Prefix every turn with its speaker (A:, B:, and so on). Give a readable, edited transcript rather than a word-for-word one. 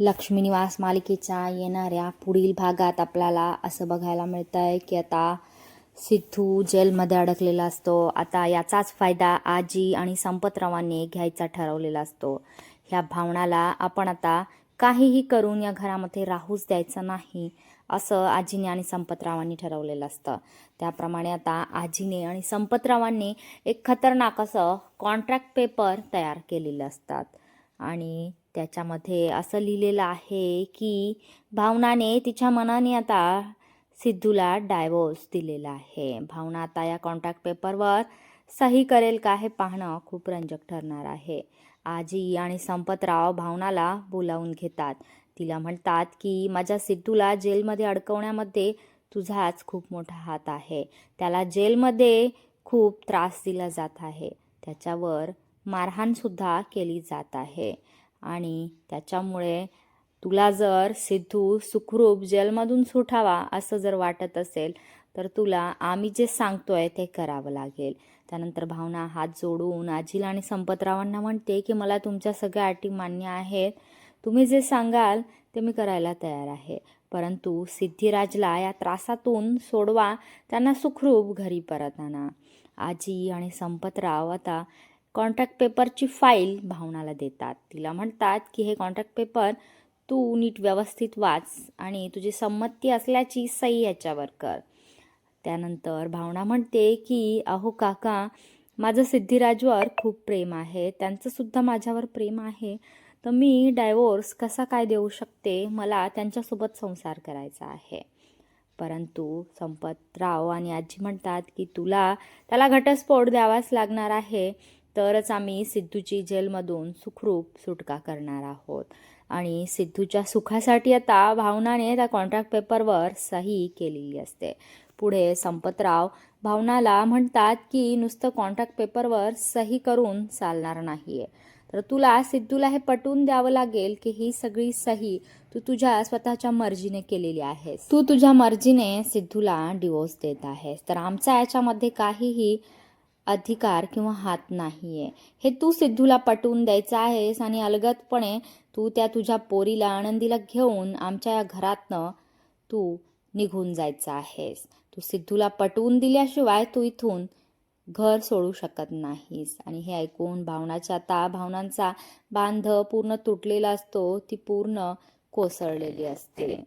A: लक्ष्मी निवास मालिकेच्या येणाऱ्या पुढील भागात आपल्याला असं बघायला मिळतं आहे की आता सिद्धू जेलमध्ये अडकलेला असतो. आता याचाच फायदा आजी आणि संपतरावांनी घ्यायचा ठरवलेला असतो. ह्या भावनाला आपण आता काहीही करून या घरामध्ये राहूच द्यायचं नाही असं आजीने आणि संपतरावांनी ठरवलेलं असतं. त्याप्रमाणे आता आजीने आणि संपतरावांनी एक खतरनाक असं कॉन्ट्रॅक्ट पेपर तयार केलेलं असतात आणि त्याच्यामध्ये असं लिहिलेलं आहे की भावनाने तिच्या मनाने आता सिद्धूला डायव्होर्स दिलेला आहे. भावना आता या कॉन्ट्रॅक्ट पेपरवर सही करेल का हे पाहणं खूप रंजक ठरणार आहे. आजी आणि संपतराव भावनाला बोलावून घेतात. तिला म्हणतात की माझ्या सिद्धूला जेलमध्ये अडकवण्यामध्ये तुझाच खूप मोठा हात आहे. त्याला जेलमध्ये खूप त्रास दिला जात आहे. त्याच्यावर मारहाणसुद्धा केली जात आहे आणि त्याच्यामुळे तुला जर सिद्धू सुखरूप जेलमधून सुटावा असं जर वाटत असेल तर तुला आम्ही जे सांगतोय ते करावं लागेल. त्यानंतर भावना हात जोडून आजीला आणि संपतरावांना म्हणते की मला तुमच्या सगळ्या अटी मान्य आहेत. तुम्ही जे सांगाल ते मी करायला तयार आहे. परंतु सिद्धिराजला या त्रासातून सोडवा, त्यांना सुखरूप घरी परत आणा. आजी आणि संपतराव आता कॉन्ट्रॅक्ट पेपरची फाईल भावनाला देतात. तिला म्हणतात की हे कॉन्ट्रॅक्ट पेपर तू नीट व्यवस्थित वाच आणि तुझी संमती असल्याची सही याच्यावर कर. त्यानंतर भावना म्हणते की अहो काका, माझं सिद्धिराजवर खूप प्रेम आहे, त्यांचंसुद्धा माझ्यावर प्रेम आहे, तर मी डायव्होर्स कसा काय देऊ शकते? मला त्यांच्यासोबत संसार करायचा आहे. परंतु संपतराव आणि आजी म्हणतात की त्याला घटस्फोट द्यावाच लागणार आहे, तरच आम्ही सिद्धूची जेलमधून सुखरूप सुटका करणार आहोत. आणि सिद्धूच्या सुखासाठी आता भावनाने त्या कॉन्ट्रॅक्ट पेपरवर सही केलेली असते. पुढे संपतराव भावनाला म्हणतात की नुसतं कॉन्ट्रॅक्ट पेपरवर सही करून चालणार नाहीये, तर तुला सिद्धूला हे पटवून द्यावं लागेल की ही सगळी सही तू तुझ्या स्वतःच्या मर्जीने केलेली आहेस. तू तुझ्या मर्जीने सिद्धूला डिवोर्स देत आहेस, तर आमचा याच्यामध्ये काहीही अधिकार किंवा हात नाहीये. हे तू सिद्धूला पटवून द्यायचं आहेस आणि अलगदपणे तू त्या तुझ्या पोरीला आनंदीला घेऊन आमच्या या घरातनं तू निघून जायचं आहेस. तू सिद्धूला पटवून दिल्याशिवाय तू इथून घर सोडू शकत नाहीस. आणि हे ऐकून भावनांचा बांध पूर्ण तुटलेला असतो, ती पूर्ण कोसळलेली असते.